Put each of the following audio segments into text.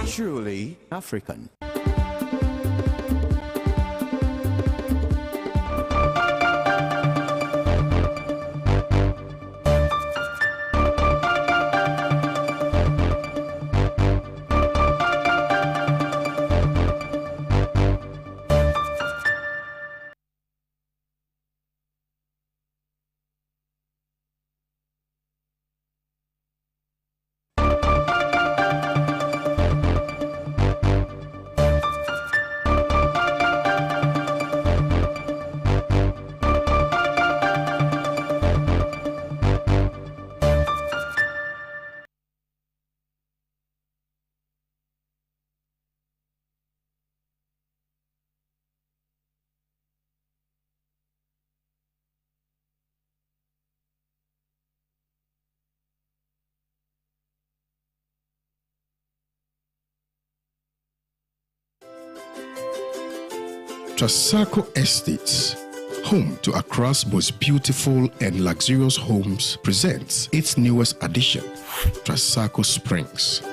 Truly African. Trasacco Estates, home to Accra's most beautiful and luxurious homes, presents its newest addition, Trasacco Springs,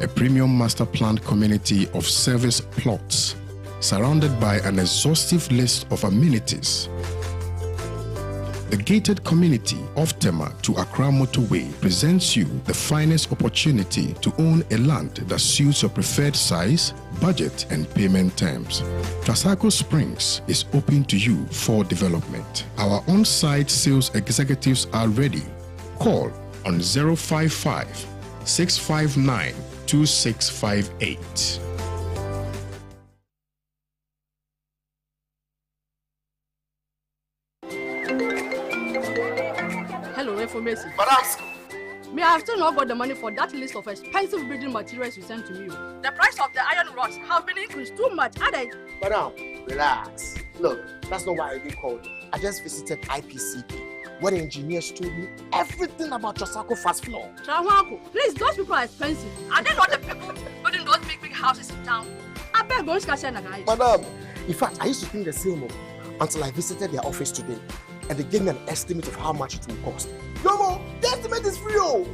a premium master planned community of service plots surrounded by an exhaustive list of amenities. The gated community of Tema to Accra Motorway presents you the finest opportunity to own a land that suits your preferred size, budget, and payment terms. Trasacco Springs is open to you for development. Our on-site sales executives are ready. Call on 055 659 2658. Information. But ask. Me, I have still not got the money for that list of expensive building materials you sent to me. The price of the iron rods have been increased too much, are they? Madam, relax. Look, that's not why I didn't call you. I just visited IPCP, where the engineers told me everything about Trasacco fast floor. Trawanko, please, those people are expensive. Are they not the people building those big houses in town? I beg going to catch guy. Madam, in fact, I used to think the same until I visited their office today, and they gave me an estimate of how much it will cost. Yomo, the estimate is free.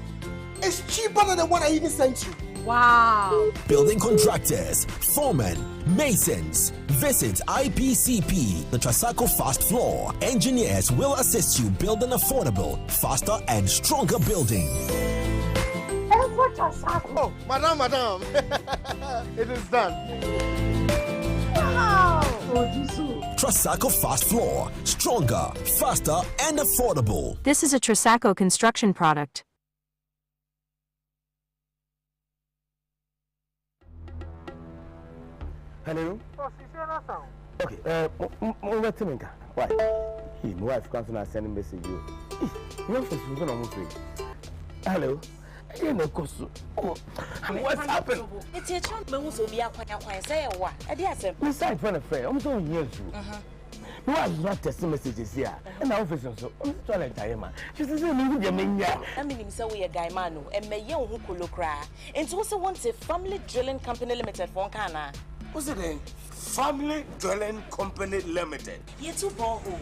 It's cheaper than the one I even sent you. Wow. Building contractors, foremen, masons. Visit IPCP, the Trasacco Fast Floor. Engineers will assist you build an affordable, faster, and stronger building. Oh, madam. It is done. Wow. Trasacco Fast Floor. Stronger, faster, and affordable. This is a Trasacco construction product. Hello? Okay, why? My wife comes and send a message you. Hello? What's happened? It's a chance to be a quiet say what? I did say, We signed for a friend. I'm so years. You are not testing messages here. And our office also. I'm trying to tell you, man. She says, I mean, so we a guy manu, and may young who could look cry. And also wants a family drilling company limited for Kana. What's it then? Family Dwelling Company Limited. Ye two borehole,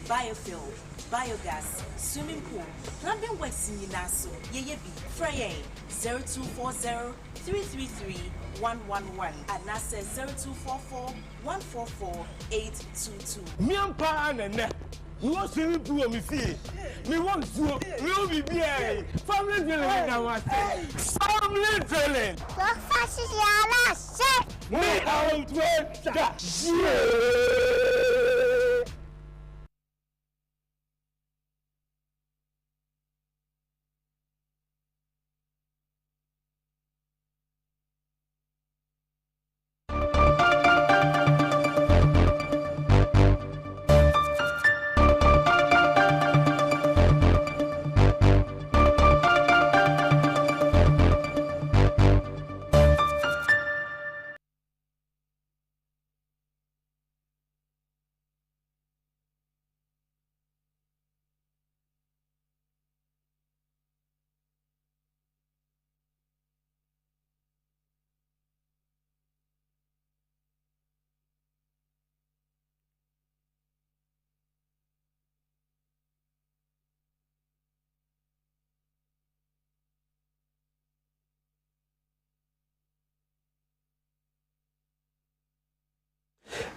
biofuel, biogas, swimming pool, plumbing works in Naso, ye be, Frey 0240 333 111 and NASA 0244 144 822. Miampa and you want swimming pool, me see. Me want to, me will be here. Family dwelling, I want family dwelling. What fast is your last set? Me out with that.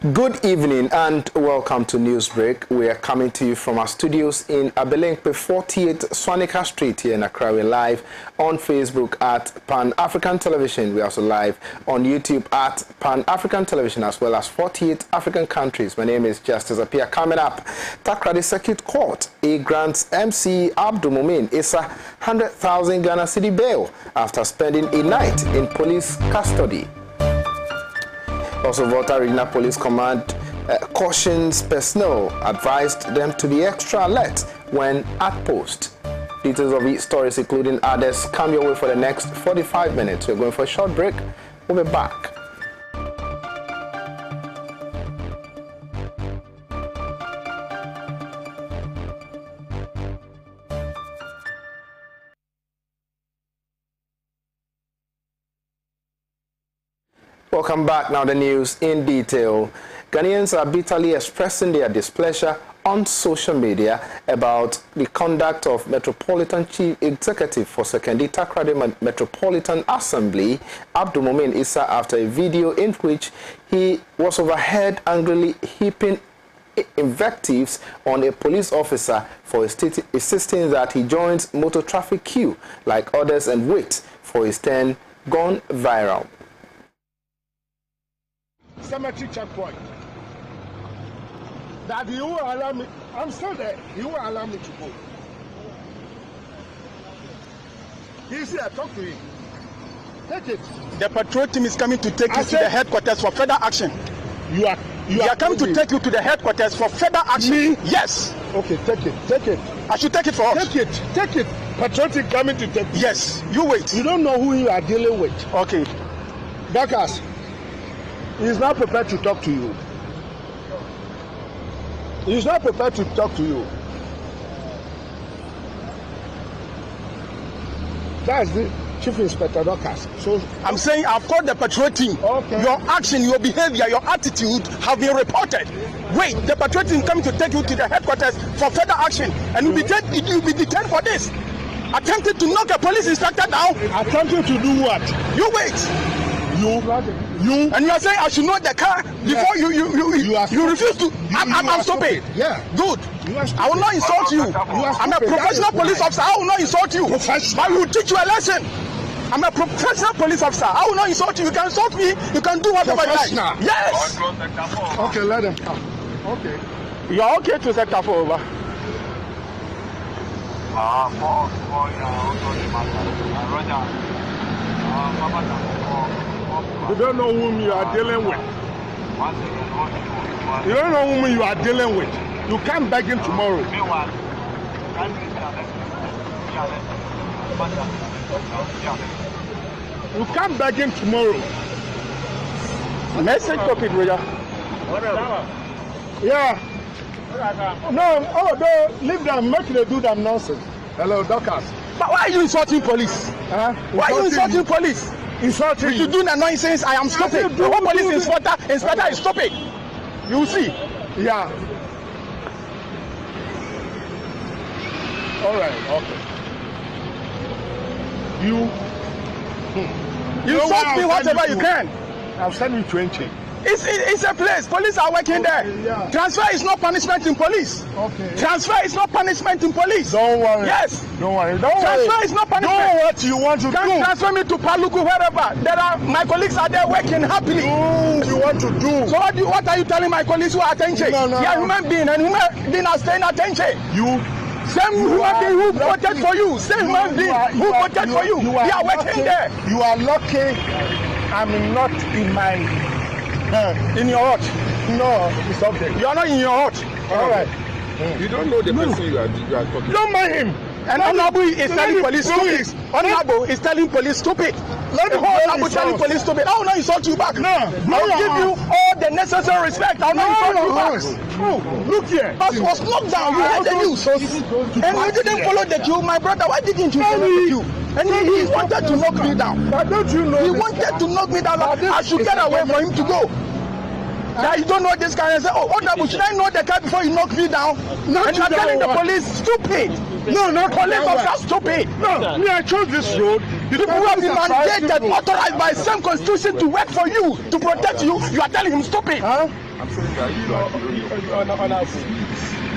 Good evening and welcome to Newsbreak. We are coming to you from our studios in Abelinkpe 48 Swanika Street here in Accra. We're live on Facebook at Pan-African Television. We're also live on YouTube at Pan-African Television as well as 48 African countries. My name is Justice APPIAH. Coming up, Takrady Circuit Court grants MC Abdul Mumin Issa 100,000 Ghana cedi bail after spending a night in police custody. Also, Volta Regional Police Command cautions personnel, advised them to be extra alert when at post. Details of these stories, including others, come your way for the next 45 minutes. We're going for a short break. We'll be back. Welcome back. Now the news in detail. Ghanaians are bitterly expressing their displeasure on social media about the conduct of Metropolitan Chief Executive for Sekondi Takrady Metropolitan Assembly, Abdul Mumin Issa, after a video in which he was overheard angrily heaping invectives on a police officer for insisting that he joins motor traffic queue like others and wait for his turn, gone viral. Cemetery checkpoint. That you will allow me. I'm still there. You will allow me to go. He's here. Talk to him. Take it. The patrol team is coming to take you to the headquarters for further action. You are coming to take you to the headquarters for further action. Me? Yes. Okay, take it. Take it. I should take it for us. Take it. Take it. Patrol team coming to take you. Yes. You wait. You don't know who you are dealing with. Okay. Doctors. He's not prepared to talk to you. He's not prepared to talk to you. That's the Chief Inspector Dorcas. So I'm saying I've called the patrol team. Okay. Your action, your behavior, your attitude have been reported. Wait, the patrol team coming to take you to the headquarters for further action, and you'll be detained for this. Attempted to knock a police inspector down. Attempted to do what? You wait. You and you are saying I should know the car before you refuse to. I'm stupid. Yeah. Good. I will not insult you. I'm a professional police officer. I will not insult you. I will teach you a lesson. I'm a professional police officer. I will not insult you. You can insult me. You can do whatever you like. Yes. Okay, let them come. Okay. You are okay to sector 4 over. You don't know whom you are dealing with. You don't know whom you are dealing with. You can't beg him tomorrow. You can't beg him tomorrow. Message copy, brother. Yeah. No, leave them. Make them do them nonsense. Hello, Dorcas. But why are you insulting police? Why are you insulting police? Insulting you do the nonsense. I am stupid. The whole police inspector is stupid. You see? Yeah. All right. Okay. You insult me whatever you can. I'll send you 20. It's a place. Police are working there. Yeah. Transfer is not punishment in police. Okay. Transfer is not punishment in police. Don't worry. Yes. Don't worry. Transfer is not punishment. Do what you want to do. Transfer me to Paluku, wherever. My colleagues are there working happily. Do you want to do? So what are you telling my colleagues who are attention? No. Yeah, human being and human being are staying attention. Same human being who voted for you. Same human being who voted for you. They are working there. You are lucky I'm not in my... in your heart. No, it's okay. You are not in your heart. All right. You don't know the person you are talking. Don't mind him. And Honorable is telling police stupid. Honorable is telling police stupid. Let the whole Honorable telling police stupid. I will not insult you back. No. I will give you all the necessary respect. I will not insult you back. Oh, look here. But was knocked down. You heard the news. And you didn't follow the queue. My brother, why didn't you follow the queue? And he wanted to knock me down. But don't you know? He wanted to knock me down. I should get away for him to go. That you don't know this guy and say, oh, Honorable, should I know the guy before you knock me down? No, and you're telling the police stupid. No, not police officers stupid. No, me, I chose this road. People who have been mandated, authorized by the same constitution to work for you, to protect you, you are telling him stupid. I'm saying that you are on our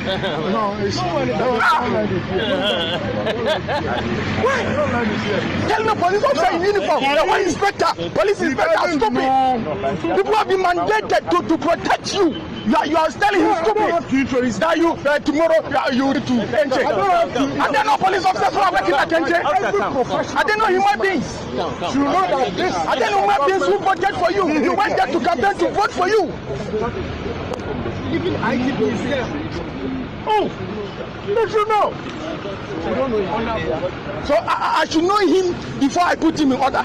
No, it's not. Why? Tell me, police officer in uniform, the one inspector, police inspector, stop it. People have been mandated to protect you. You are telling him stupid. That you tomorrow you need to enter. I don't know police officers who are working at enter. I don't know human beings. You know that this. I don't know human beings who voted for you. You went there to campaign to vote for you. Even ITP itself. Oh, don't you know? I don't know him. So I should know him before I put him in order.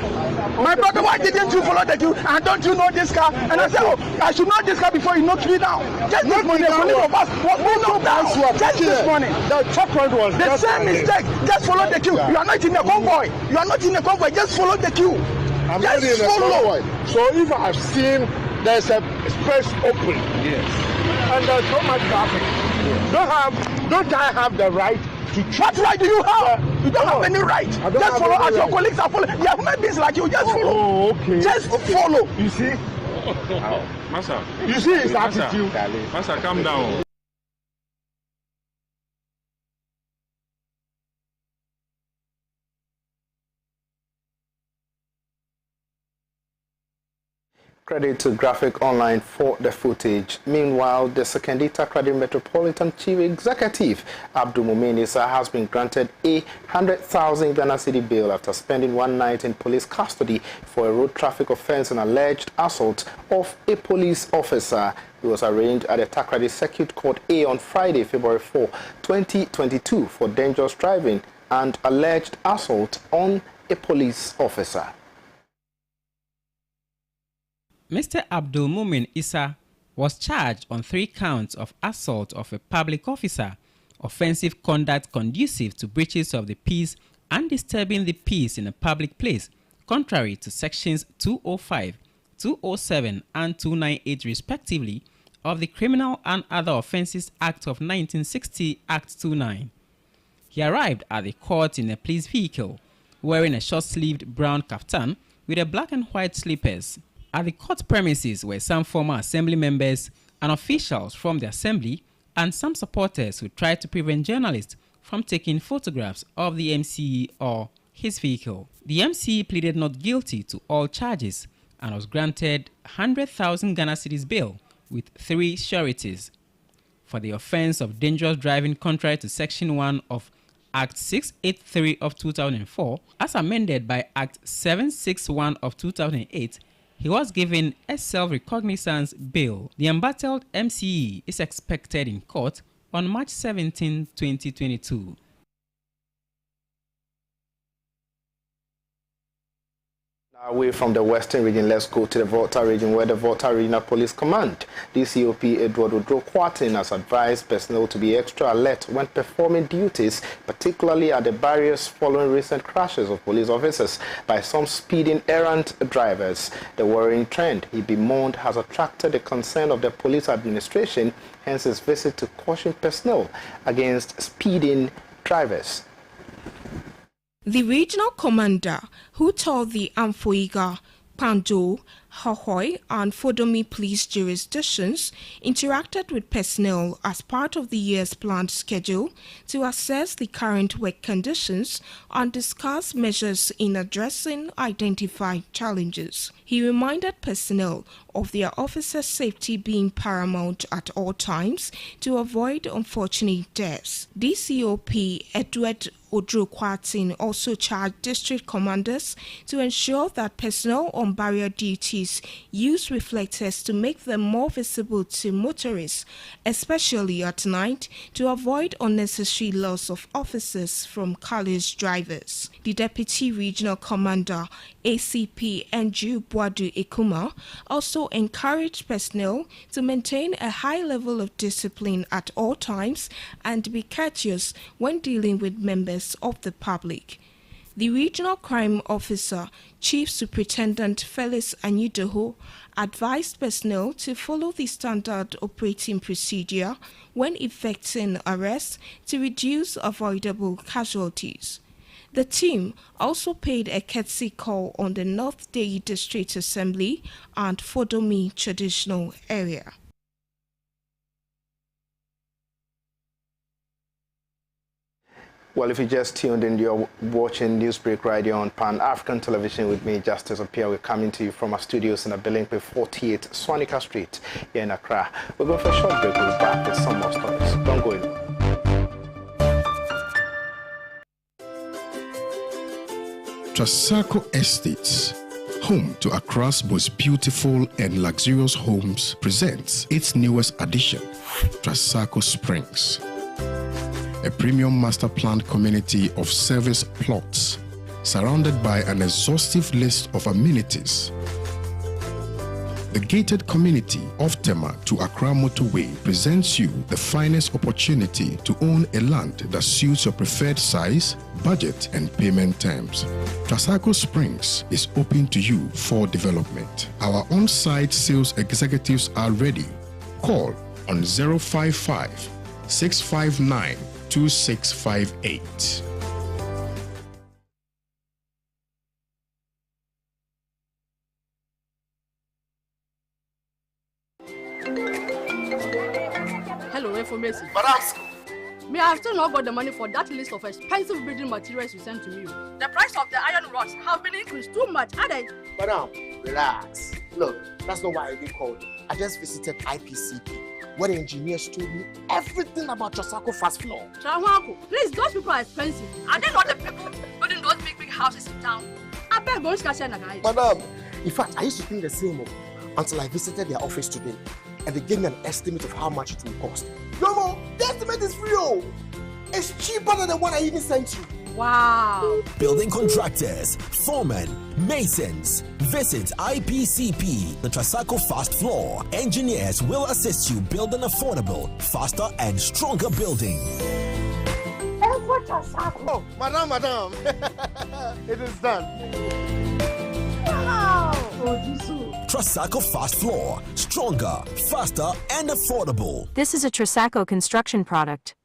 My brother, why didn't you follow the queue? And don't you know this car? And I said, oh, I should know this car before he knocks me down. Just this morning, a colleague of us was knocked down. Just this morning. The checkpoint was the same mistake. Just follow the queue. You are not in a convoy. You are not in a convoy. Just follow the queue. I'm not in a convoy. So if I have seen there's a space open, yes, and there's so much traffic, don't I have the right to? What right do you have? You don't have any right. Just follow as your colleagues are following. They are human beings like you. Just follow. Oh, okay. Just follow. You see? Master. You see his attitude. Master, calm down. Credit to Graphic Online for the footage. Meanwhile, the Sekondi Takoradi Metropolitan Chief Executive Abdul Mumin Issa has been granted a 100,000 Ghana cedi bail after spending one night in police custody for a road traffic offense and alleged assault of a police officer. He was arraigned at the Takoradi Circuit Court A on Friday, February 4, 2022 for dangerous driving and alleged assault on a police officer. Mr. Abdul Mumin Issa was charged on 3 counts of assault of a public officer, offensive conduct conducive to breaches of the peace and disturbing the peace in a public place, contrary to sections 205, 207 and 298 respectively of the Criminal and Other Offences Act of 1960 Act 29. He arrived at the court in a police vehicle, wearing a short-sleeved brown kaftan with a black and white slippers. At the court premises were some former assembly members and officials from the assembly and some supporters who tried to prevent journalists from taking photographs of the MCE or his vehicle. The MCE pleaded not guilty to all charges and was granted 100,000 Ghana cedis bail with 3 sureties for the offense of dangerous driving contrary to Section 1 of Act 683 of 2004 as amended by Act 761 of 2008. He was given a self-recognizance bail. The embattled MCE is expected in court on March 17, 2022. Away from the Western region, let's go to the Volta region, where the Volta Regional Police Command, DCOP Edward Odro-Kwartin, has advised personnel to be extra alert when performing duties, particularly at the barriers following recent crashes of police officers by some speeding errant drivers. The worrying trend, he bemoaned, has attracted the concern of the police administration, hence his visit to caution personnel against speeding drivers. The regional commander, who told the Amfoiga, Pando, Hohoi and Fodomi police jurisdictions, interacted with personnel as part of the year's planned schedule to assess the current work conditions and discuss measures in addressing identified challenges. He reminded personnel of their officers' safety being paramount at all times to avoid unfortunate deaths. DCOP Edward Odro-Kwartin also charged district commanders to ensure that personnel on barrier duties use reflectors to make them more visible to motorists, especially at night, to avoid unnecessary loss of officers from careless drivers. The Deputy Regional Commander, ACP Andrew Boadu Ekuma, also encouraged personnel to maintain a high level of discipline at all times and be courteous when dealing with members of the public. The Regional Crime Officer, Chief Superintendent Felix Anyudoho, advised personnel to follow the standard operating procedure when effecting arrests to reduce avoidable casualties. The team also paid a courtesy call on the North Day District Assembly and Fodomi traditional area. Well, if you just tuned in, you're watching Newsbreak Radio on Pan-African Television with me, Justice APPIAH. We're coming to you from our studios in APPIAH 48 Swanika Street here in Accra. We're going for a short break. We'll be back with some more stories. Don't go in. Trasacco Estates, home to Accra's most beautiful and luxurious homes, presents its newest addition, Trasacco Springs. A premium master planned community of service plots surrounded by an exhaustive list of amenities. The gated community of Tema to Accra Motorway presents you the finest opportunity to own a land that suits your preferred size, budget, and payment terms. Trasacco Springs is open to you for development. Our on-site sales executives are ready. Call on 055 659 2658. Hello, information. Madam, Me, I have still not got the money for that list of expensive building materials you sent to me. The price of the iron rods have been increased too much, aren't they? Madam, relax. Look, that's not why I did call. I just visited IPCP, where the engineers told me everything about Trasacco fast floor. Trawanko, please, those people are expensive. Are they not the people building those big houses in town? I beg go guys. Madam, in fact, I used to think the same until I visited their office today, and they gave me an estimate of how much it will cost. No, the estimate is free. It's cheaper than the one I even sent you. Wow. Building contractors, foremen, masons. Visit IPCP, the Trasacco Fast Floor. Engineers will assist you build an affordable, faster, and stronger building. Oh, madam. It is done. Wow. Trasacco Fast Floor. Stronger, faster, and affordable. This is a Trasacco construction product.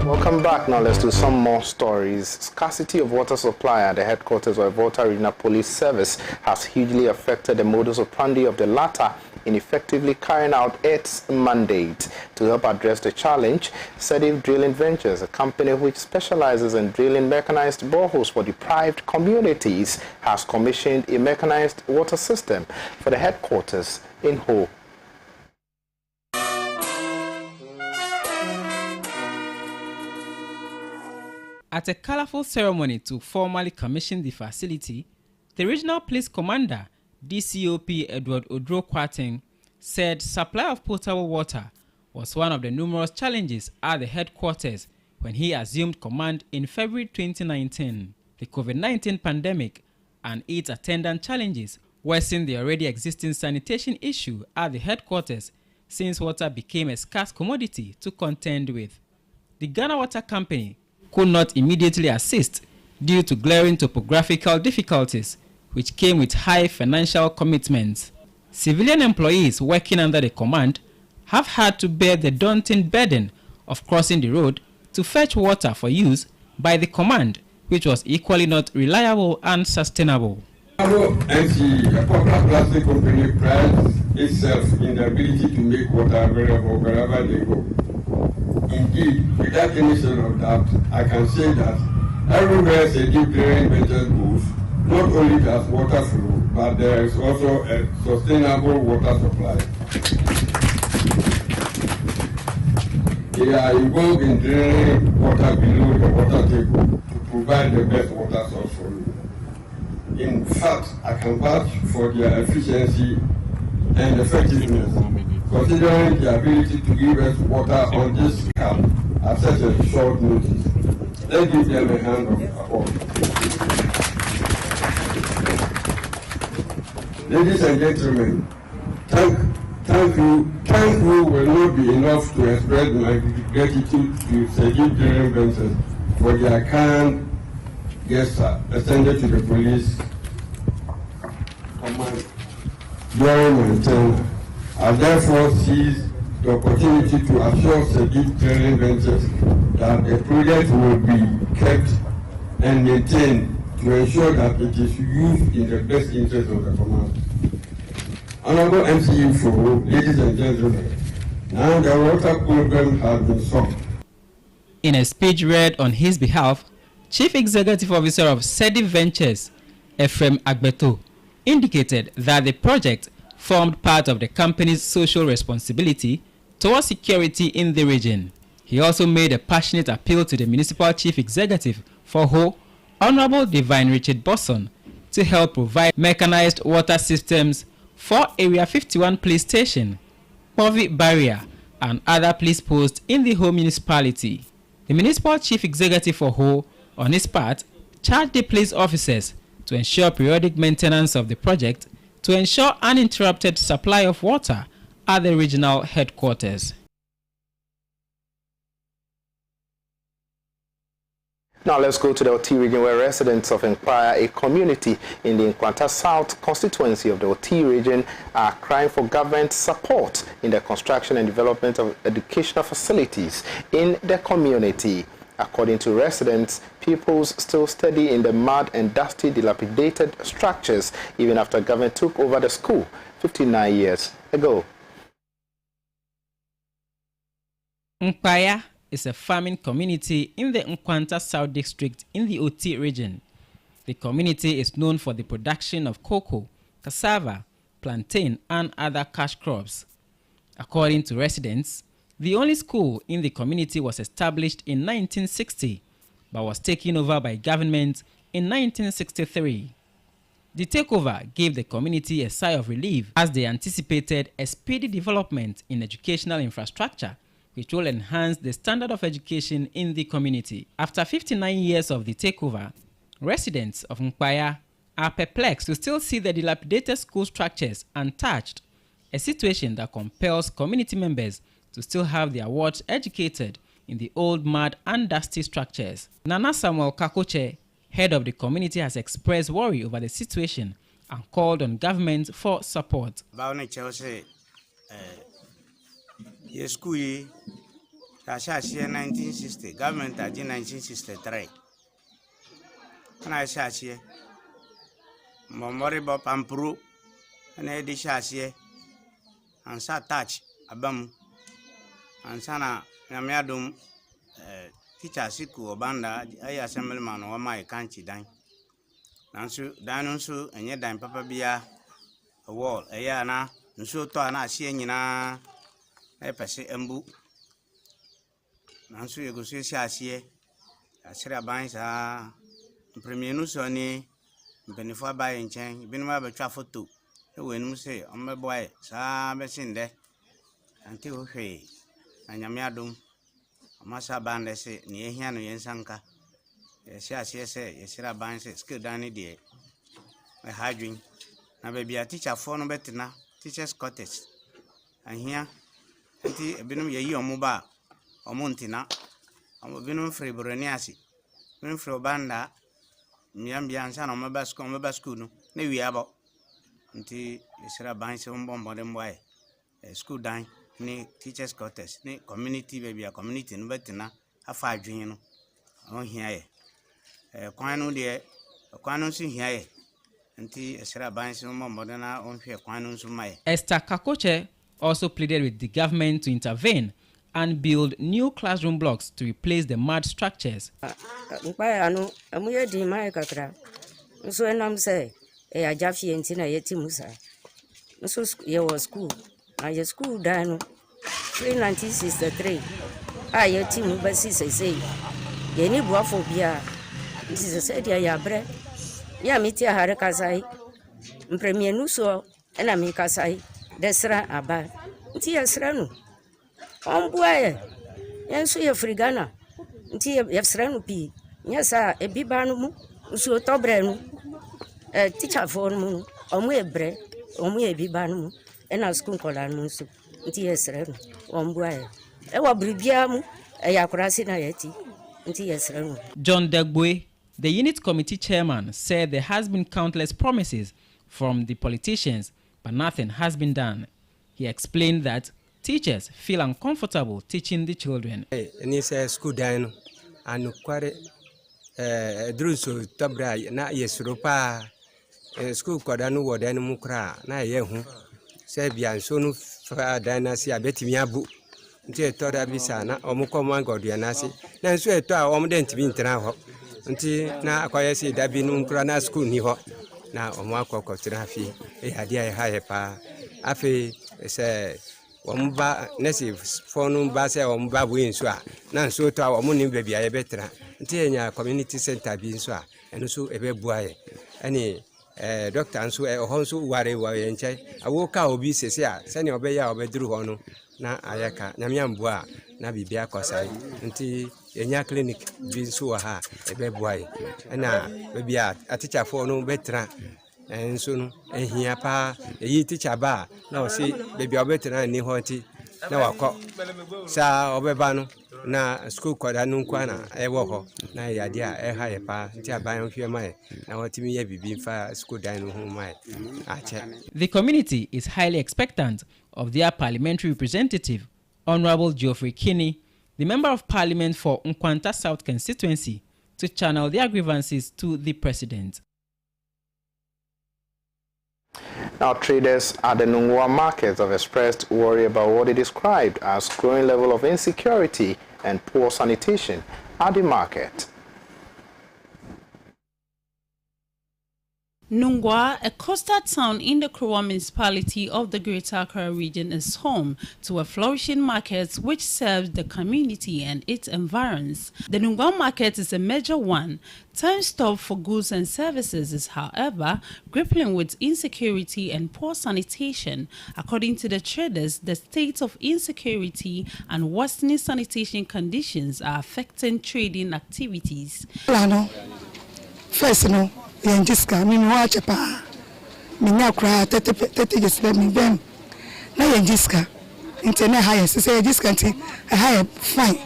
Welcome back. Now let's do some more stories. Scarcity of water supply at the headquarters of Volta Regional Police Service has hugely affected the modus operandi of the latter in effectively carrying out its mandate. To help address the challenge, Sedif Drilling Ventures, a company which specializes in drilling mechanized boreholes for deprived communities, has commissioned a mechanized water system for the headquarters in Ho. At a colorful ceremony to formally commission the facility, the regional police commander, DCOP Edward Odro Kwarteng, said supply of potable water was one of the numerous challenges at the headquarters when he assumed command in February 2019. The COVID-19 pandemic and its attendant challenges worsened the already existing sanitation issue at the headquarters since water became a scarce commodity to contend with. The Ghana Water Company could not immediately assist due to glaring topographical difficulties, which came with high financial commitments. Civilian employees working under the command have had to bear the daunting burden of crossing the road to fetch water for use by the command, which was equally not reliable and sustainable. NC, a popular plastic company, prides itself in the ability to make water available wherever they go. Indeed, without any sort of doubt, I can say that everywhere Sedif Drilling Ventures goes, not only does water flow, but there is also a sustainable water supply. They are involved in draining water below the water table to provide the best water source for you. In fact, I can vouch for their efficiency and effectiveness, considering the ability to give us water on this scale at such a short notice. Let's give them a hand of support. Ladies and gentlemen, thank you will not be enough to express my gratitude to Sedif Drilling Ventures for their kind gesture extended to the police command during my tenure. I therefore seize the opportunity to assure Sedif Drilling Ventures that the project will be kept and maintained to ensure that it is used in the best interest of the community. Honorable MCU Foro, ladies and gentlemen, now the water problem has been solved. In a speech read on his behalf, Chief Executive Officer of SEDI Ventures, Ephraim Agbeto, indicated that the project formed part of the company's social responsibility towards security in the region. He also made a passionate appeal to the municipal chief executive for Ho, Honorable Divine Richard Bosson, to help provide mechanized water systems for Area 51 police station, Poverty Barrier, and other police posts in the Ho municipality. The municipal chief executive for Ho, on his part, charged the police officers to ensure periodic maintenance of the project to ensure uninterrupted supply of water at the regional headquarters. Now let's go to the Oti region, where residents of APPIAH, a community in the Nkwanta South constituency of the Oti region, are crying for government support in the construction and development of educational facilities in the community. According to residents, pupils still study in the mud and dusty, dilapidated structures even after government took over the school 59 years ago. APPIAH is a farming community in the Nkwanta South district in the Oti region. The community is known for the production of cocoa, cassava, plantain, and other cash crops. According to residents, the only school in the community was established in 1960, but was taken over by government in 1963. The takeover gave the community a sigh of relief as they anticipated a speedy development in educational infrastructure, which will enhance the standard of education in the community. After 59 years of the takeover, residents of APPIAH are perplexed to still see the dilapidated school structures untouched, a situation that compels community members to still have their wards educated in the old mud and dusty structures. Nana Samuel Kakoche, head of the community, has expressed worry over the situation and called on government for support. Yes, school year 1960, government in 1963. And I shall see Momori Bob and Pru and Eddie Shassier and Sat Touch Abam and Sana Namiadum teacher Siku Obanda, I assemblyman or my country dine. Nansu, Danunsu, and yet dine Papa Bia a wall, a yana, and so to an Asiena. Epese embu nanso yego so siasie asira ban sa premier no so ni mpenifo abaye nchen binuma abetwa photo e wenum se ommeboy sa besinde anti wo hwe anyame adom amasa bande se ni ehia no yensanka siasie se yesira ban se skill dan ni de e hadwin na be bia teacher for no betina teachers quarters ahia anti ebinum yeyi omuba omuntina obinum free broniasi binum free banda miambia ansa no meba school no na wiabo anti yesira ban se mbombo de mboy school dan ni teachers quarters ni community baby a community no betina afa adwen no on hia ye kwanu de kwanu so hia ye anti yesira ban se mbombo de na on hwe kwanu so mai. Esther Kakoche also pleaded with the government to intervene and build new classroom blocks to replace the mud structures. Ano amuye di mai kakra. Nso enam say e ajafi enti na yeti musa. Nso ye was school. Na school dan 1963. Yeti mu basi say. Ye ni buafo bia. Nsi say dia ya bre. Ya miti hare kasai. Premier nuso ena mi kasai. Desra aba. Nti yesra no. Ombuaye. Yenso ye frigana. Nti yesra no pi. Nyesa ebiba no mu. Nso tobre no. Teacher for mu. Omu ebre. Omu ebiba no mu. Ena school kola no nso. Nti yesra no. Ombuaye. Ewa bribia mu. Yakurasi na yeti. Nti yesra no. John Degboe, the unit committee chairman, said there has been countless promises from the politicians, but nothing has been done. He explained that teachers feel uncomfortable teaching the children. Ni say school dan and kware drunso tabra na yesropa school kwada no wodan mu kra na ye hu se bia nso no fa danasi abetimi abu nti eto da bisa na omukomo angodua nasi na nso eto a omde ntimi ntena ho nti na akwaya se da bi no kra na school ni ho na omo akoko tena fi ade ya ha ye pa afi se omba nesi fonu ba se omba bu nso a na nso to a omo ni bia ye betra nti enya community center bi nso a eno so ebe buaye ani doctor nso honso ware wa ye nche awoka obi sese a se ne obeya obeduru ho no na ayaka nyamyambua na bibia kosai nti enya clinic bi nso wa ha ebe buaye na bibia aticha fo no betra enso no ehia pa eyi teacher ba na o si bibia obetra ni ho nti na wakọ sa obeba no na school kwada no kwa na ewo ho na yade a eha ye pa nti aban hwe mai na watimi ye bibi fa school dan no hu mai ache. The community is highly expectant of their parliamentary representative, Honorable Geoffrey Kinney, the Member of Parliament for Nkwanta South constituency, to channel their grievances to the President. Now, traders at the NUNGUA markets have expressed worry about what they described as growing level of insecurity and poor sanitation at the market. NUNGUA, a coastal town in the Krowa municipality of the Greater Accra region, is home to a flourishing market which serves the community and its environs. The NUNGUA market is a major one. Time stop for goods and services is, however, grappling with insecurity and poor sanitation. According to the traders, the state of insecurity and worsening sanitation conditions are affecting trading activities. First, Yanjiska, me watch pa. Me now cry 30 years me ben. Na Yanjiska. Internet higher. Say Yanjiska nti higher fine.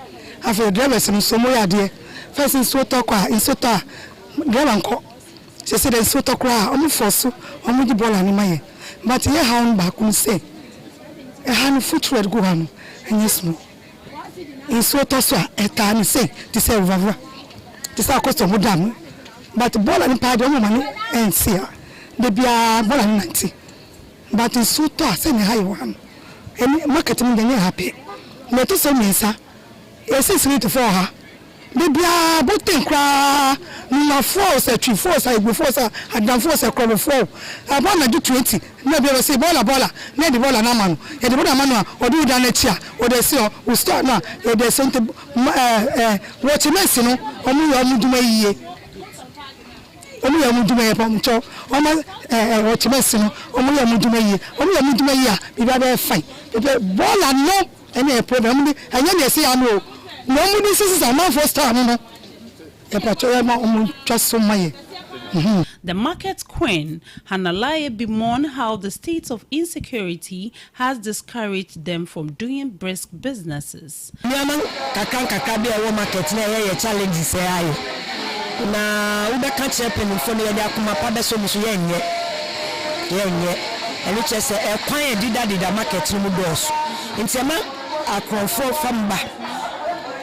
After drivers no so moya de. First in so talk in so ta. Driver nko. She said in so talk omo force omo di ball ani maye. But here how back kun say. E han foot red go hanu. Anyes no. In so to so eta ni say ti say vava. Ti say cost mo dam. But ball and pad on money and see the bia ball and 90. But in so to send high one. And marketing the happy. Let us say, Mesa, yes, it's need for her. The bia booting cry, no force a tree force, I before I done force a crowd four. I want to do 20. Maybe I say bola, not the ball and a man, and the ball man, or do down a chair, or they say, we start now, or they sent what you mention, or me, do my omu ya mudume ya pamcho oma ochimesino omu ya mudume ya biba be fine be bola no any problem ni anya na ese ya no no mu ni sisi am for star no e pacho ya ma omu twaso maye. The market queen, Hanalaye, bemoaned how the state of insecurity has discouraged them from doing brisk businesses. Challenges na ubeka chepeni mfoni ya akuma pada so musu yenye eni chese kwan dida market no dos ntema akonfo famba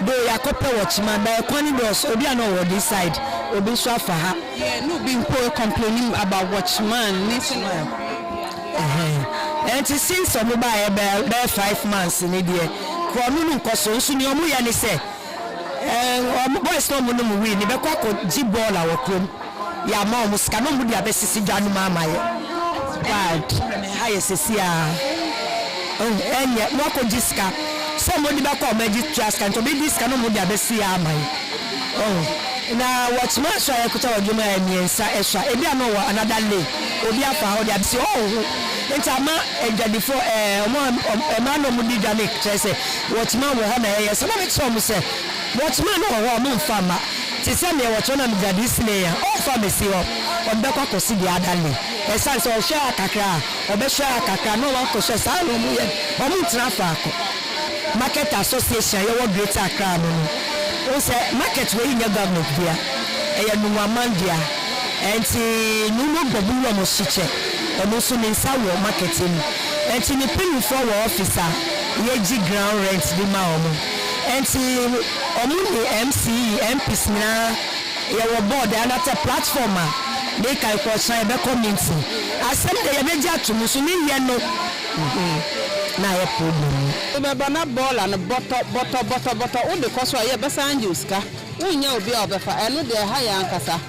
do yakope watchman da kwan dos obi ana on this side obi so afa ha no be complaining about watchman nation and since omo ba be 5 months ni de ko no nkoso nso ni omo ya ni say boys no mo no mo wi ni be kwa ko ji ball a wokrom ya ma o muska no mo dia be sisi dwanu mama ye bad ha ye sisi a enye mo ko jiska so mo di be kwa ma ji trust kan to be diska no mo dia be si ama ye na watchman so ya kuta wadwuma ya miensa eswa ebi ama wo another lay obi afa ho dia si enta ma ejadifo ma no mo di dwane kese watchman wo ha na ye so na me so mo se watchman no mo mfama ti se me watchman na mjadi sine ya o fa me si o obekwa ko si di adale e san so o share kakra o be share kakra no wa ko share sa no mu ye o mu trafa ko market association ye wo Greater Accra no o se market we nya government dia e ya nuwa mandia enti nuno gbobu mo shiche o no so ni sa wo marketing enti ni pin for wo officer ye gi ground rent di ma o mo enti omu ni MC MPs na your board and at a platform they can question the community. I said they be just to Musumi no. Na a problem. We banana ball and butter all the cost why best and use ka. We know be of I know they higher ankasa.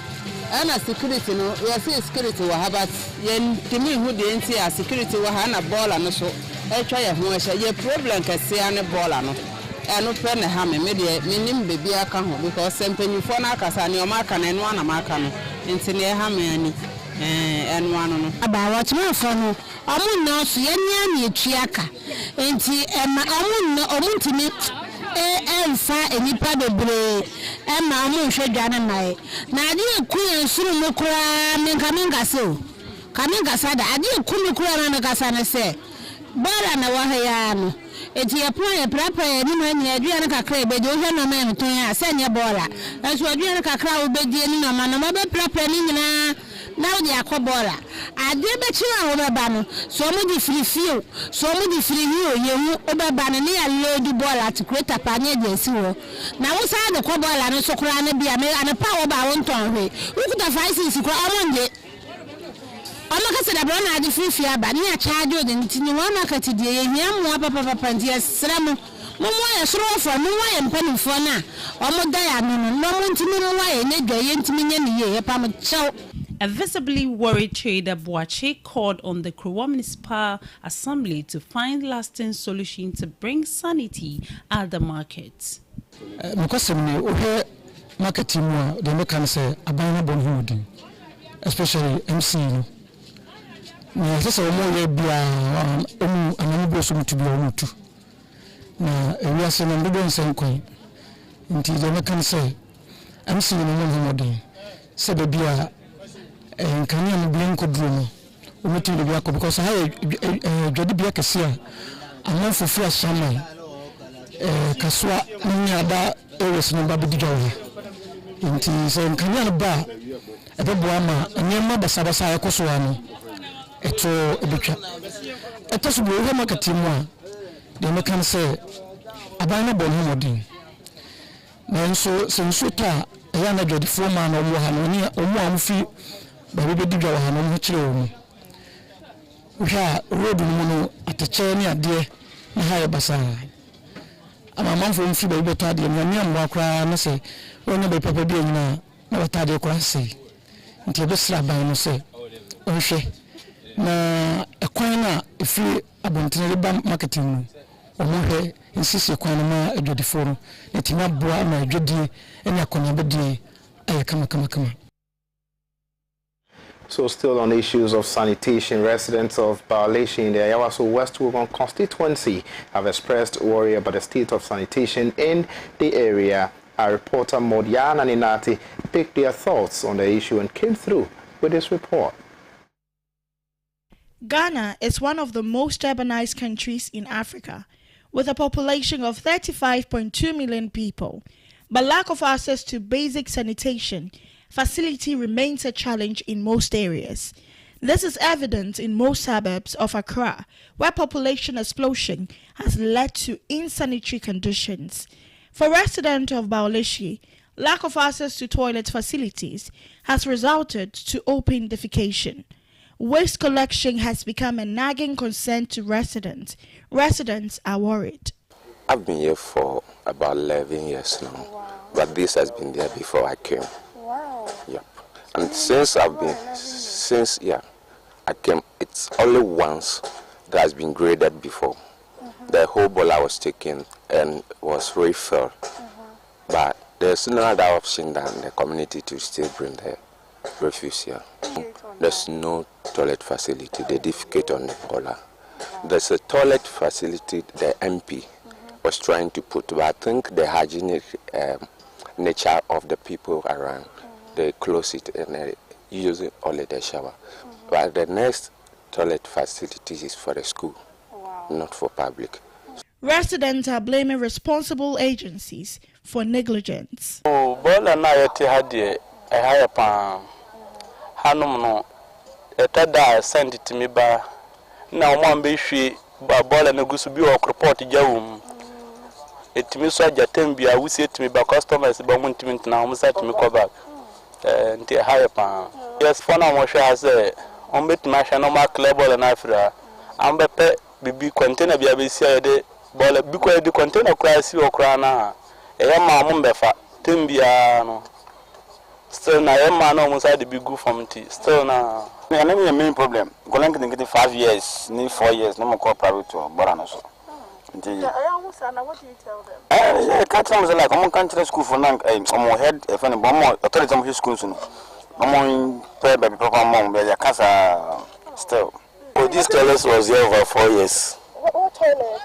And a security no, we see security wa have yen timi who the NCA security wa hana ball and so. I try a problem can see any ball and no pen hammer, maybe minim baby I can because something you for Nakasani or Markan and one American into near Hammy and one about what's more fun. I won't know Siena Chiaka into I won't know Elfa and Nipa Bre and Mamu Shadan and I. Nadia Queen soon look Minkamingaso. Kamingasada, I didn't come to Gasana say. Bora na wahayano eti yapon prapa ni mani aduane kakra e beje ohwe no man ton ya senya bora enso aduane kakra wo bedie ni no man no be prapa ni nyina na wo dia akobora ade be chiwa wo beba no so mo di free feel so mo di free hiyo yehu obeba no ne ya load bora to create panye agency wo na wo sa de kobora no so kura na bia me anepa wo ba wo nton hwe wo kuta 5 kura amonde Amaka said Abraham had the free fear, but near charge of the Tinuana today, Yamu Papa Pantias, Sram, Mumma, throw for Mumma and Penny for now. Almost diamond, no one to know why, and a gay intimate. A visibly worried trader Boache called on the Krowa Municipal Assembly to find lasting solution to bring sanity at the market. Because we marketing, the Americans say, Abana especially MC. Sasa omoye bia ananibo so mutubi omutu na ewiase na ndo nsenkwan nti je mekan say amsi no mo modern se be bia nkania no bia nkoduro no omutu de bia ko because ha jodi bia kese amafo fura shaman kaswa nyada ewes no babedigawe nti se nkania no ba ebebo ama nyema basabasa yakoso ano eto ebetwa eto so bo ho marketing mu de mekan say abana bo no modern na nso senso ta ya na jodi forma na omo ha no ni omo amfi ba be diga wa no mo kire omo uha road mu no atache ni ade na ha basa ama manfo mfi ba be to ade na ni amwa kra na say wona be papa bi nyina na wata de kra say nti be sra ban no say ohwe na ekwan na efi abontene ba marketing no omohwe insisi ekwan na adwodi foro etima boa na adwodi ene akonya bedi aye kama. So still on issues of sanitation, residents of APPIAH in the Ayawaso West Wugon constituency have expressed worry about the state of sanitation in the area. Our reporter Modiana Ninati picked their thoughts on the issue and came through with this report. Ghana is one of the most urbanized countries in Africa, with a population of 35.2 million people. But lack of access to basic sanitation facility remains a challenge in most areas. This is evident in most suburbs of Accra, where population explosion has led to insanitary conditions. For residents of APPIAH, lack of access to toilet facilities has resulted to open defecation. Waste collection has become a nagging concern to residents. Residents are worried. I've been here for about 11 years now, but this has been there before I came. Wow. Yep. And since I came, it's only once that has been graded before. The whole boiler was taken and was refilled. But there's no other option than the community to still bring the refuse here. There's no toilet facility. They defecate on the boiler. There's a toilet facility the MP was trying to put, but I think the hygienic nature of the people around, they close it and they use it only the shower. But the next toilet facility is for the school, not for public. Residents are blaming responsible agencies for negligence. Oh, boiler na yeti hadi a higher palm. Hanum no, a tada sent it to me by now one be she by boiler and a goose be or report jawum. It me so jatembia, we say to me by customers, but won't mean now, I'm set to me go back. nti high pa yes for now mo hwe ase on bet ma hwe normal club ball na afra am be pe bibi container bia be sia de ball bi ko de container kra si okra na e ma mo mbefa tembia no still na e ma no mo side the big go from tea still na the main problem going to get 5 years ni 4 years no more private to borana so what do you tell them? I can't tell them like I'm country school for now I'm head if any bomb authority of school soon I'm pay baby papa mom be ya casa still oh this toilet was here over 4 years. What toilet?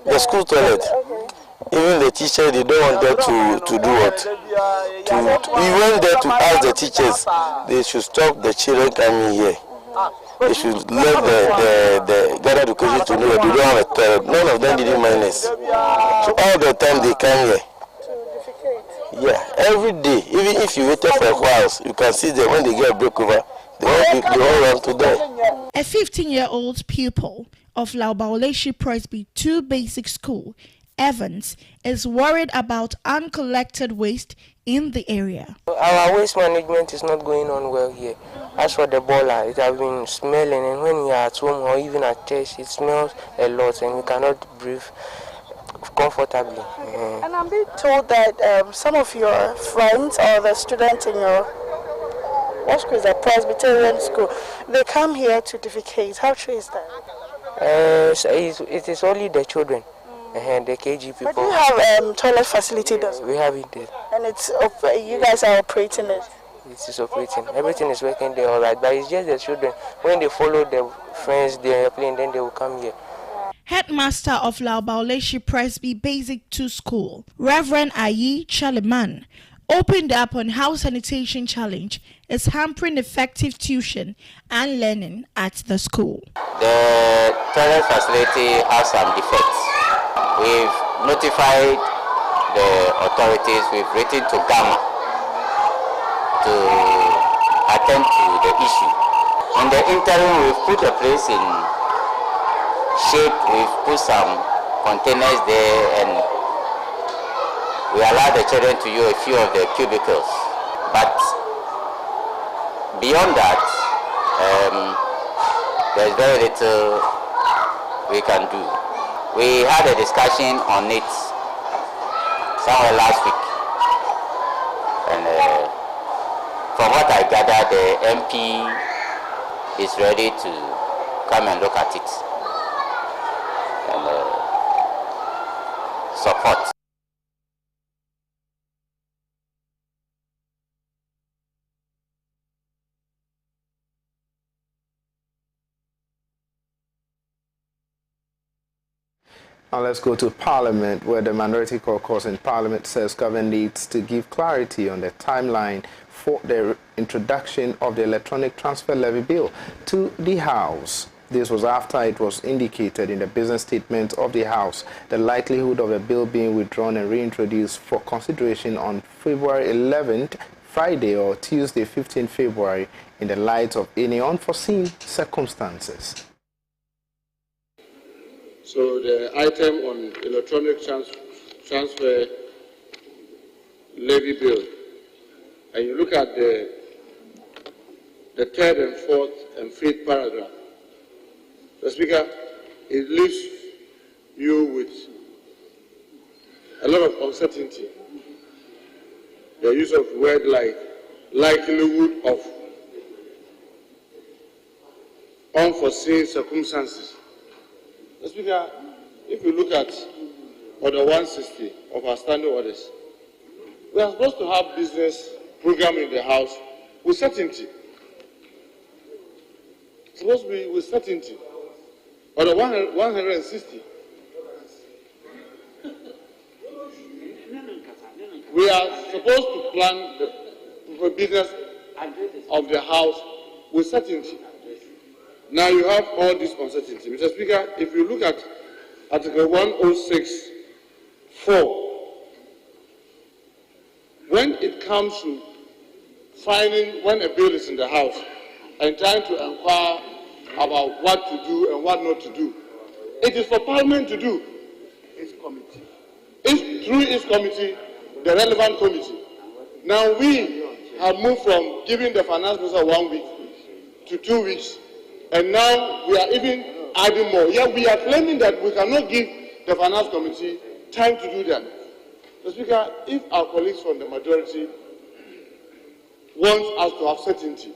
The school toilet. Okay. Even the teacher, they don't want them to do what? We went there to ask the teachers, they should stop the children coming here. They should let the get education to know that they don't have a toilet. None of them didn't mind us. So all the time they come here. Yeah, every day. Even if you waited for a while, you can see them when they get a break over, they all run to them. A 15-year-old pupil of Laubaoleshi Presby 2 Basic School, Evans, is worried about uncollected waste in the area. Our waste management is not going on well here. As for the boiler, it has been smelling, and when we are at home or even at church, it smells a lot and we cannot breathe comfortably. And I'm being told that some of your friends or the students in your school is a Presbyterian school, they come here to defecate. How true is that? It is only the children. And the KG people. But do you have toilet facility? We have it there. And it's you guys are operating it? It is operating. Everything is working there all right. But it's just the children. When they follow their friends, they are playing, then they will come here. Headmaster of Laubaoleshi Presby Basic 2 School, Reverend Ayi Chaliman, opened up on how sanitation challenge is hampering effective tuition and learning at the school. The toilet facility has some defects. We've notified the authorities, we've written to Gamma to attend to the issue. In the interim, we've put the place in shape, we've put some containers there, and we allow the children to use a few of the cubicles. But beyond that, there's very little we can do. We had a discussion on it somewhere last week, and from what I gather, the MP is ready to come and look at it and support. Now let's go to Parliament, where the Minority Caucus in Parliament says government needs to give clarity on the timeline for the introduction of the Electronic Transfer Levy Bill to the House. This was after it was indicated in the business statement of the House the likelihood of the bill being withdrawn and reintroduced for consideration on February 11th, Friday or Tuesday, 15 February, in the light of any unforeseen circumstances. So the item on electronic transfer levy bill, and you look at the third and fourth and fifth paragraph, the Speaker, it leaves you with a lot of uncertainty. The use of word like likelihood of unforeseen circumstances. Mr. Speaker, if you look at Order 160 of our standing orders, we are supposed to have business program in the House with certainty. It's supposed to be with certainty. Order 160. We are supposed to plan the business of the House with certainty. Now you have all this uncertainty. Mr. Speaker, if you look at Article 106(4), when it comes to finding when a bill is in the House and trying to inquire about what to do and what not to do, it is for Parliament to do. Its committee. Through its committee, the relevant committee. Now we, have moved from giving the finance minister 1 week to 2 weeks, and now we are even adding more. Yet we are claiming that we cannot give the finance committee time to do that. Mr. Speaker, if our colleagues from the majority want us to have certainty,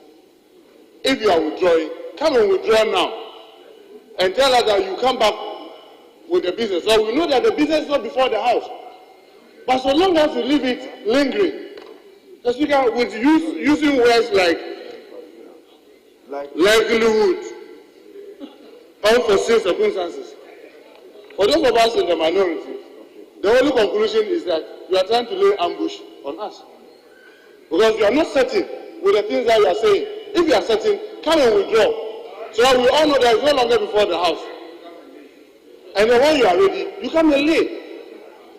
if you are withdrawing, come and withdraw now and tell us that you come back with the business. So we know that the business is not before the House. But so long as you leave it lingering, Mr. Speaker, with using words like likelihood, unforeseen circumstances, for those of us in the minority, the only conclusion is that you are trying to lay ambush on us. Because you are not certain with the things that you are saying. If you are certain, come and withdraw. So that we all know that it's no longer before the House. And then when you are ready, you come and lay.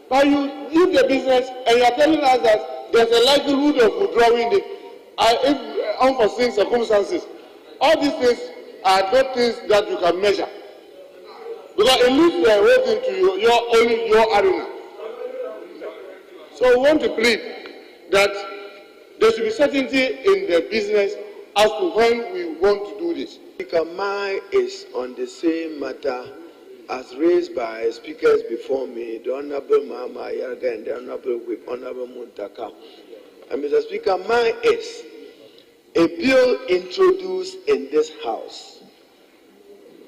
But you give the business and you are telling us that there's a likelihood of withdrawing the unforeseen circumstances. All these things are not things that you can measure. Because it leads the whole thing to only your arena. So we want to plead that there should be certainty in the business as to when we want to do this. Speaker, mine is on the same matter as raised by speakers before me, the Honorable Mama Yarga and the Honorable Whip, Honorable Muntaka. And Mr. Speaker, mine is a bill introduced in this House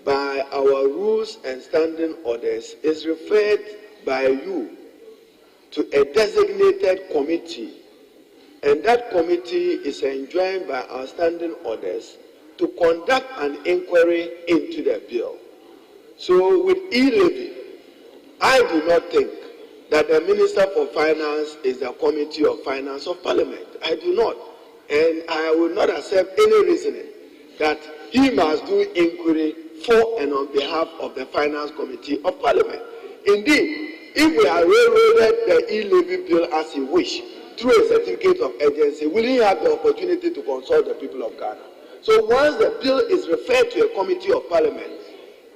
by our rules and standing orders is referred by you to a designated committee, and that committee is enjoined by our standing orders to conduct an inquiry into the bill. So with e-levy, I do not think that the Minister for Finance is the Committee of Finance of Parliament. I do not. And I will not accept any reasoning that he must do inquiry for and on behalf of the Finance Committee of Parliament. Indeed, if we have railroaded the e-levy bill as he wish through a certificate of urgency, will he have the opportunity to consult the people of Ghana? So once the bill is referred to a committee of Parliament,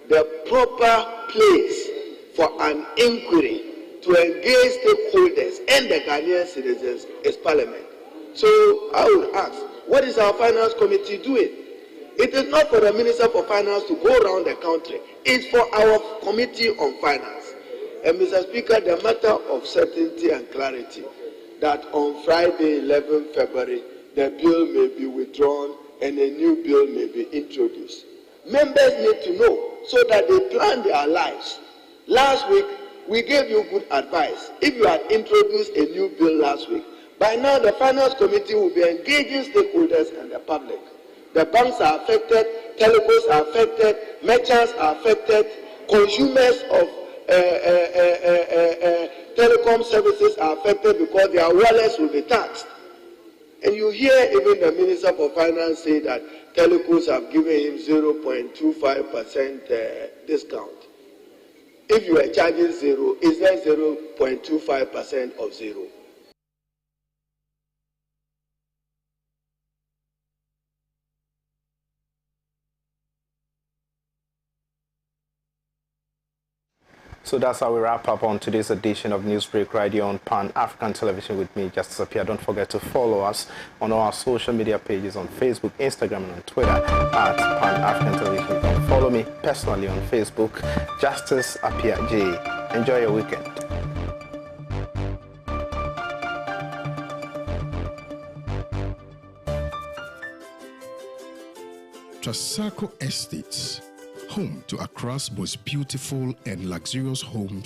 the proper place for an inquiry to engage stakeholders and the Ghanaian citizens is Parliament. So I would ask, what is our Finance Committee doing? It is not for the Minister for Finance to go around the country. It's for our Committee on Finance. And Mr. Speaker, the matter of certainty and clarity that on Friday, 11 February, the bill may be withdrawn and a new bill may be introduced. Members need to know so that they plan their lives. Last week, we gave you good advice. If you had introduced a new bill last week, by now the Finance Committee will be engaging stakeholders and the public. The banks are affected, telecos are affected, merchants are affected, consumers of telecom services are affected because their wallets will be taxed. And you hear even the Minister for Finance say that telecos have given him 0.25% discount. If you are charging zero, is that 0.25% of zero? So that's how we wrap up on today's edition of Newsbreak Radio on Pan-African Television with me, Justice APPIAH. Don't forget to follow us on our social media pages on Facebook, Instagram, and on Twitter at Pan-African Television. You can follow me personally on Facebook, Justice APPIAH J. Enjoy your weekend. Trasacco Estates, home to Accra's most beautiful and luxurious homes